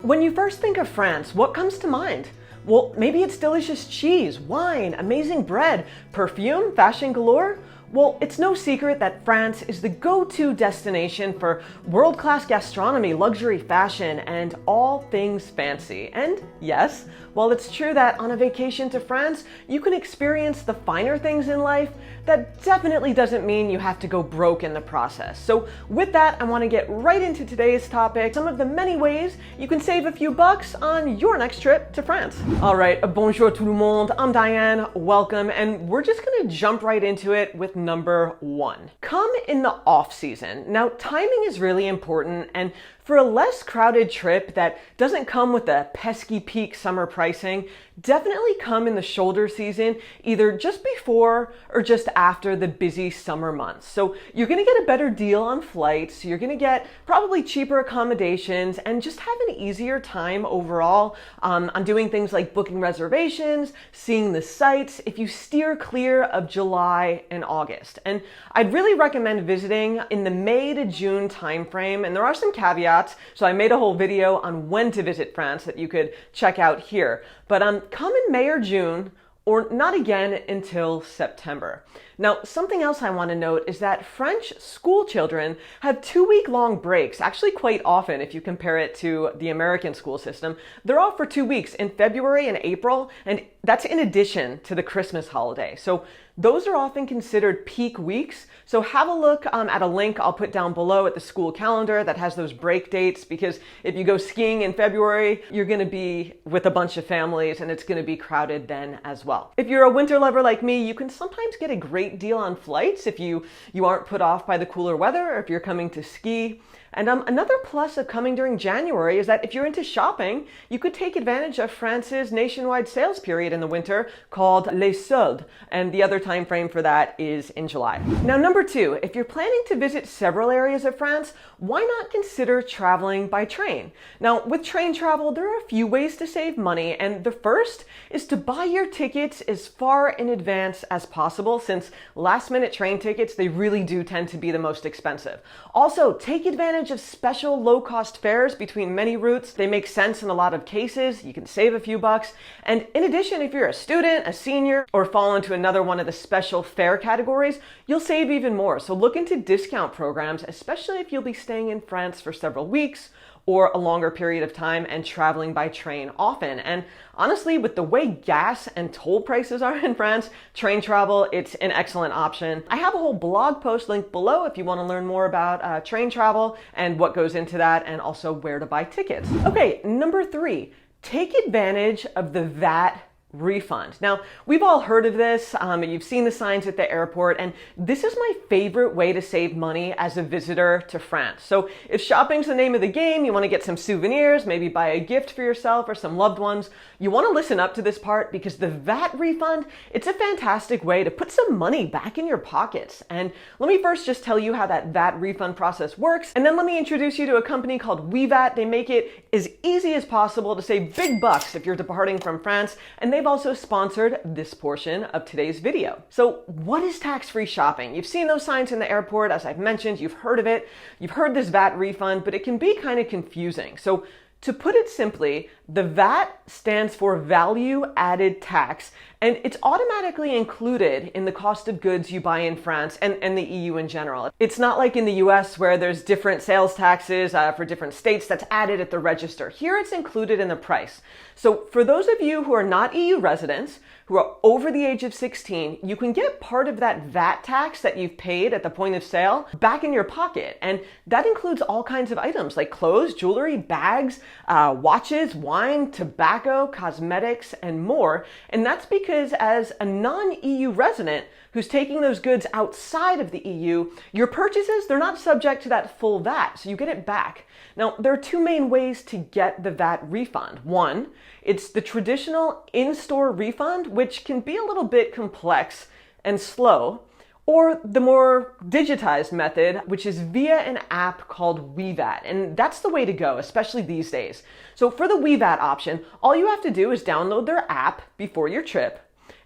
When you first think of France, what comes to mind? Well, maybe it's delicious cheese, wine, amazing bread, perfume, fashion galore. Well, it's no secret that France is the go-to destination for world-class gastronomy, luxury fashion, and all things fancy. And yes, while it's true that on a vacation to France, you can experience the finer things in life, that definitely doesn't mean you have to go broke in the process. So with that, I want to get right into today's topic, some of the many ways you can save a few bucks on your next trip to France. All right, bonjour tout le monde, I'm Diane, welcome, and we're just gonna jump right into it with number one. Come in the off season. Now, timing is really important, and for a less crowded trip that doesn't come with the pesky peak summer pricing, definitely come in the shoulder season, either just before or just after the busy summer months. So you're gonna get a better deal on flights, you're gonna get probably cheaper accommodations, and just have an easier time overall on doing things like booking reservations, seeing the sights, if you steer clear of July and August. And I'd really recommend visiting in the May to June timeframe, and there are some caveats. So I made a whole video on when to visit France that you could check out here. But come in May or June, or not again until September. Now, something else I want to note is that French school children have 2-week-long breaks, actually quite often if you compare it to the American school system. They're off for 2 weeks in February and April, and that's in addition to the Christmas holiday. So those are often considered peak weeks. So have a look at a link I'll put down below at the school calendar that has those break dates, because if you go skiing in February, you're going to be with a bunch of families and it's going to be crowded then as well. If you're a winter lover like me, you can sometimes get a great deal on flights if you aren't put off by the cooler weather or if you're coming to ski. And another plus of coming during January is that if you're into shopping, you could take advantage of France's nationwide sales period in the winter called Les Soldes, and the other time frame for that is in July. Now, number two, if you're planning to visit several areas of France, why not consider traveling by train? Now, with train travel, there are a few ways to save money, and the first is to buy your tickets as far in advance as possible, since last-minute train tickets, they really do tend to be the most expensive. Also, take advantage of special low-cost fares between many routes. They make sense in a lot of cases. You can save a few bucks. And in addition, if you're a student, a senior, or fall into another one of the special fare categories, you'll save even more. So look into discount programs, especially if you'll be staying in France for several weeks or a longer period of time and traveling by train often. And honestly, with the way gas and toll prices are in France, train travel, it's an excellent option. I have a whole blog post linked below if you want to learn more about train travel and what goes into that, and also where to buy tickets. Okay, number three, take advantage of the VAT refund. Now, we've all heard of this, you've seen the signs at the airport, and this is my favorite way to save money as a visitor to France. So if shopping's the name of the game, you want to get some souvenirs, maybe buy a gift for yourself or some loved ones, you want to listen up to this part, because the VAT refund, it's a fantastic way to put some money back in your pockets. And let me first just tell you how that VAT refund process works, and then let me introduce you to a company called OUIVAT. They make it as easy as possible to save big bucks if you're departing from France, and they've also sponsored this portion of today's video. So what is tax-free shopping? You've seen those signs in the airport, as I've mentioned, you've heard of it, you've heard this VAT refund, but it can be kind of confusing. So to put it simply, the VAT stands for value added tax, and it's automatically included in the cost of goods you buy in France and the EU in general. It's not like in the US where there's different sales taxes for different states that's added at the register. Here it's included in the price. So for those of you who are not EU residents, who are over the age of 16, you can get part of that VAT tax that you've paid at the point of sale back in your pocket. And that includes all kinds of items like clothes, jewelry, bags, watches, wine, tobacco, cosmetics, and more. And that's because as a non-EU resident who's taking those goods outside of the EU, your purchases, they're not subject to that full VAT, so you get it back. Now, there are two main ways to get the VAT refund. One, it's the traditional in-store refund, which can be a little bit complex and slow, or the more digitized method, which is via an app called OUIVAT. And that's the way to go, especially these days. So for the OUIVAT option, all you have to do is download their app before your trip.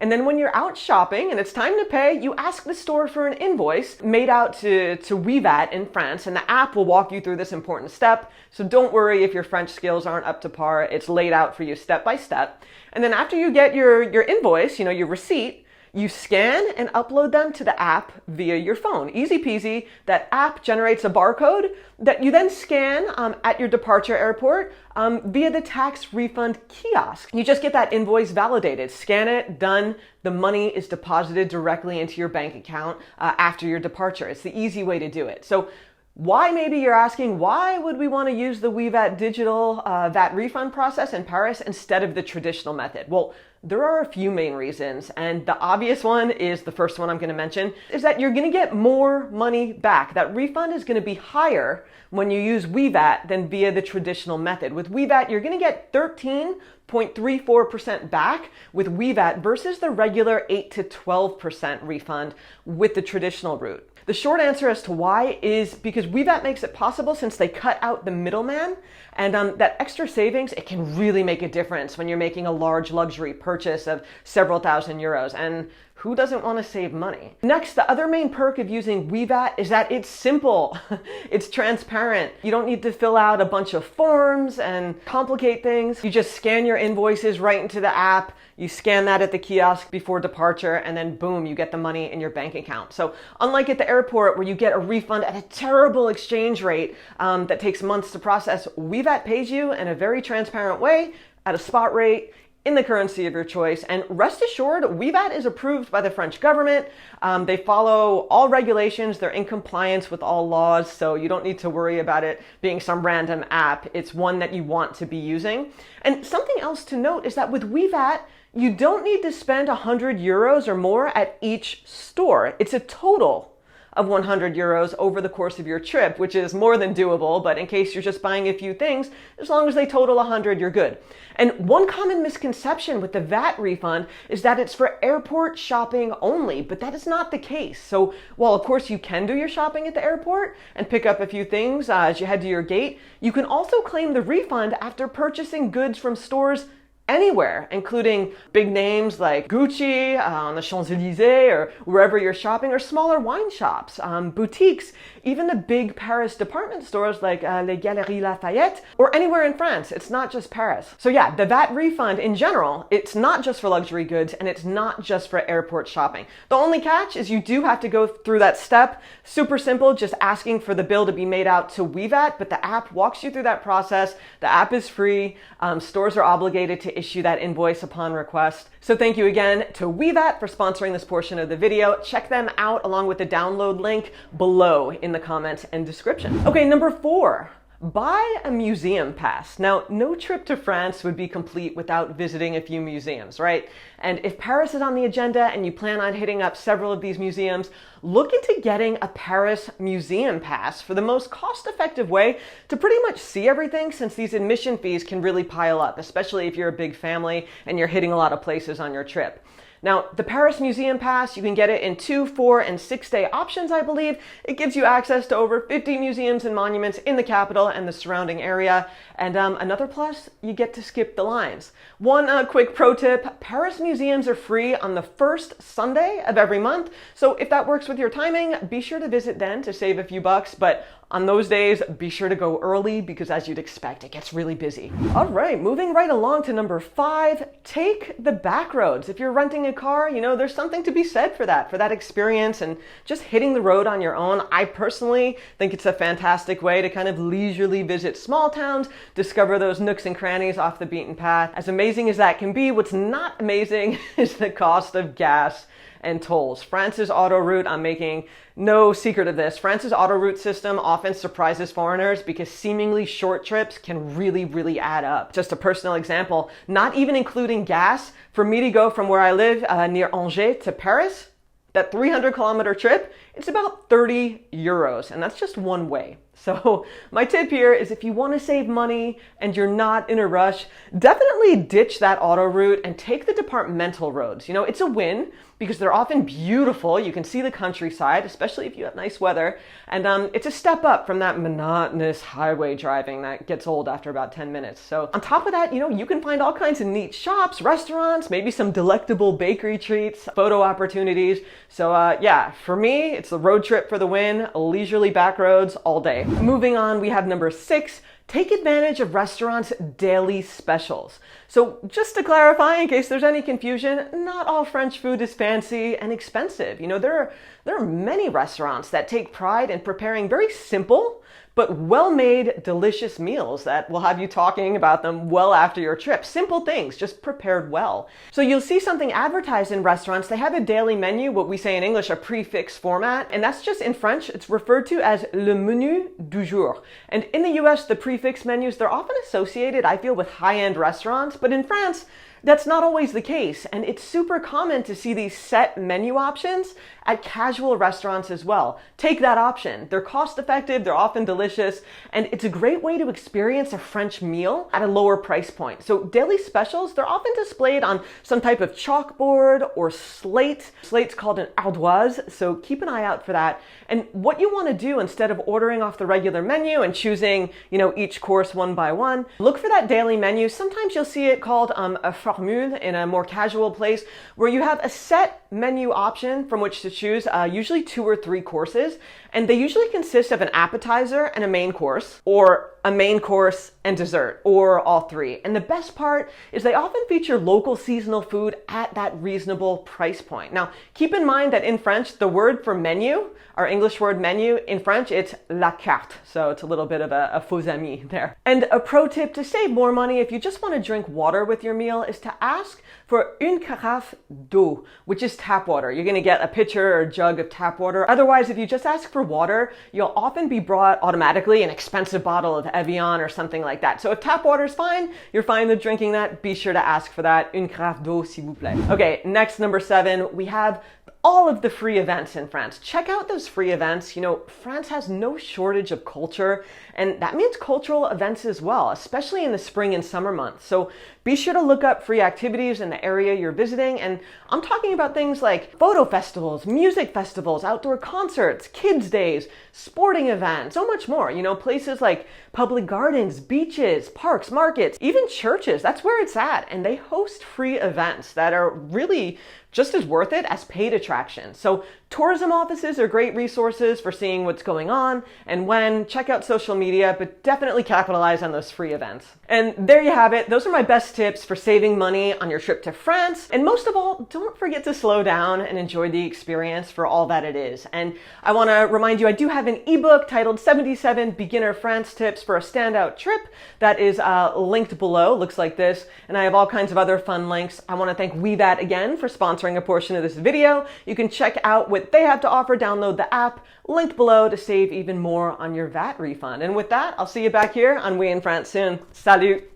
And then when you're out shopping and it's time to pay, you ask the store for an invoice made out to OUIVAT in France, and the app will walk you through this important step. So don't worry if your French skills aren't up to par. It's laid out for you step by step. And then after you get your invoice, your receipt, you scan and upload them to the app via your phone. Easy peasy. That app generates a barcode that you then scan at your departure airport via the tax refund kiosk. You just get that invoice validated. Scan it, done. The money is deposited directly into your bank account after your departure. It's the easy way to do it. So why, maybe you're asking, why would we want to use the OUIVAT digital VAT refund process in Paris instead of the traditional method? Well, there are a few main reasons, and the obvious one is the first one I'm going to mention, is that you're going to get more money back. That refund is going to be higher when you use OUIVAT than via the traditional method. With OUIVAT, you're going to get 13.34% back with OUIVAT versus the regular 8 to 12% refund with the traditional route. The short answer as to why is because OUIVAT makes it possible, since they cut out the middleman, and that extra savings, it can really make a difference when you're making a large luxury purchase of several thousand euros. And who doesn't want to save money? Next, the other main perk of using OUIVAT is that it's simple. It's transparent. You don't need to fill out a bunch of forms and complicate things. You just scan your invoices right into the app. You scan that at the kiosk before departure, and then boom, you get the money in your bank account. So unlike at the airport where you get a refund at a terrible exchange rate that takes months to process, OUIVAT pays you in a very transparent way at a spot rate in the currency of your choice. And rest assured, OUIVAT is approved by the French government. They follow all regulations. They're in compliance with all laws, so you don't need to worry about it being some random app. It's one that you want to be using. And something else to note is that with OUIVAT, you don't need to spend 100 euros or more at each store. It's a total of 100 euros over the course of your trip, which is more than doable, but in case you're just buying a few things, as long as they total 100, you're good. And one common misconception with the VAT refund is that it's for airport shopping only, but that is not the case. So while of course you can do your shopping at the airport and pick up a few things as you head to your gate, you can also claim the refund after purchasing goods from stores anywhere, including big names like Gucci on the Champs-Élysées or wherever you're shopping, or smaller wine shops, boutiques, even the big Paris department stores like Les Galeries Lafayette, or anywhere in France. It's not just Paris. So yeah, the VAT refund in general, it's not just for luxury goods, and it's not just for airport shopping. The only catch is you do have to go through that step. Super simple, just asking for the bill to be made out to OUIVAT, but the app walks you through that process. The app is free. Stores are obligated to issue that invoice upon request. So thank you again to OUIVAT for sponsoring this portion of the video. Check them out along with the download link below in the comments and description. Okay, number 4. Buy a museum pass. Now, no trip to France would be complete without visiting a few museums, right? And if Paris is on the agenda and you plan on hitting up several of these museums, look into getting a Paris museum pass for the most cost-effective way to pretty much see everything, since these admission fees can really pile up, especially if you're a big family and you're hitting a lot of places on your trip. Now, the Paris Museum Pass, you can get it in 2, 4, and 6-day options, I believe. It gives you access to over 50 museums and monuments in the capital and the surrounding area. And another plus, you get to skip the lines. One quick pro tip, Paris museums are free on the first Sunday of every month. So if that works with your timing, be sure to visit then to save a few bucks. But on those days, be sure to go early because, as you'd expect, it gets really busy. All right, moving right along to number 5, take the back roads. If you're renting a car, there's something to be said for that experience and just hitting the road on your own. I personally think it's a fantastic way to kind of leisurely visit small towns, discover those nooks and crannies off the beaten path. As amazing as that can be, what's not amazing is the cost of gas and tolls. France's autoroute, I'm making no secret of this, France's autoroute system often surprises foreigners because seemingly short trips can really add up. Just a personal example, not even including gas, for me to go from where I live near Angers to Paris, that 300-kilometer trip, it's about 30 euros, and that's just one way. So my tip here is if you want to save money and you're not in a rush, definitely ditch that auto route and take the departmental roads. You know, it's a win because they're often beautiful. You can see the countryside, especially if you have nice weather. And it's a step up from that monotonous highway driving that gets old after about 10 minutes. So on top of that, you know, you can find all kinds of neat shops, restaurants, maybe some delectable bakery treats, photo opportunities. So yeah, for me, it's the road trip for the win, leisurely back roads all day. Moving on, we have number 6. Take advantage of restaurants' daily specials. So just to clarify, in case there's any confusion, not all French food is fancy and expensive. You know, there are many restaurants that take pride in preparing very simple but well-made, delicious meals that will have you talking about them well after your trip. Simple things, just prepared well. So you'll see something advertised in restaurants. They have a daily menu, what we say in English, a prefix format, and that's just in French. It's referred to as le menu du jour. And in the US, the prefix menus, they're often associated, I feel, with high-end restaurants, but in France, that's not always the case, and it's super common to see these set menu options at casual restaurants as well. Take that option. They're cost effective, they're often delicious, and it's a great way to experience a French meal at a lower price point. So daily specials, they're often displayed on some type of chalkboard or slate. Slate's called an ardoise, so keep an eye out for that. And what you want to do instead of ordering off the regular menu and choosing, you know, each course one by one, look for that daily menu. Sometimes you'll see it called a formule in a more casual place where you have a set menu option from which to choose, usually 2 or 3 courses, and they usually consist of an appetizer and a main course, or a main course and dessert, or all 3. And the best part is they often feature local seasonal food at that reasonable price point. Now, keep in mind that in French, the word for menu, our English word menu, in French, it's la carte. So it's a little bit of a faux ami there. And a pro tip to save more money, if you just want to drink water with your meal, is to ask for une carafe d'eau, which is tap water. You're going to get a pitcher or a jug of tap water. Otherwise, if you just ask for water, you'll often be brought automatically an expensive bottle of Evian or something like that. So if tap water is fine, you're fine with drinking that, be sure to ask for that. Une carafe d'eau, s'il vous plaît. Okay, next, number 7, we have all of the free events in France. Check out those free events. You know, France has no shortage of culture, and that means cultural events as well, especially in the spring and summer months. So be sure to look up free activities in the area you're visiting, and I'm talking about things like photo festivals, music festivals, outdoor concerts, kids' days, sporting events, so much more. You know, places like public gardens, beaches, parks, markets, even churches, that's where it's at, and they host free events that are really just as worth it as paid attractions. So tourism offices are great resources for seeing what's going on and when. Check out social media, but definitely capitalize on those free events. And there you have it. Those are my best tips for saving money on your trip to France. And most of all, don't forget to slow down and enjoy the experience for all that it is. And I want to remind you, I do have an ebook titled 77 Beginner France Tips for a Standout Trip that is linked below. Looks like this. And I have all kinds of other fun links. I want to thank OUIINFRANCE again for sponsoring a portion of this video. You can check out what they have to offer, download the app, linked below to save even more on your VAT refund. And with that, I'll see you back here on OUIINFRANCE soon. Salut!